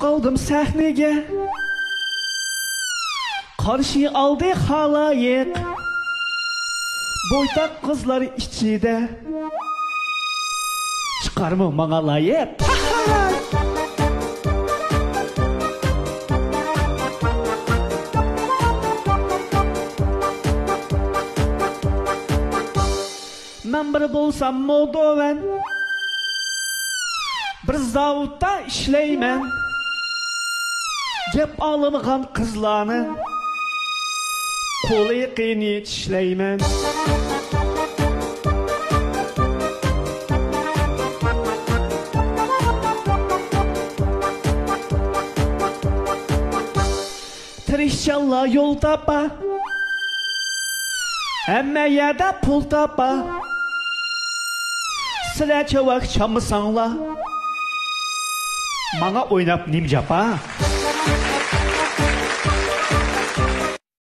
kaldım sahneye. Karşı aldı halayık. Boytak kızlar içinde. Çıkar mı bana layık? Ben bir bulsam Moldovan, bir zavutta işleymen. Cep alınğan kızlarını kolu qiyni tişleymen. Tirişçalla yol tapa, hemme yerde pul tapa. Sıra çavak çamısanla, bana oynap nim japa.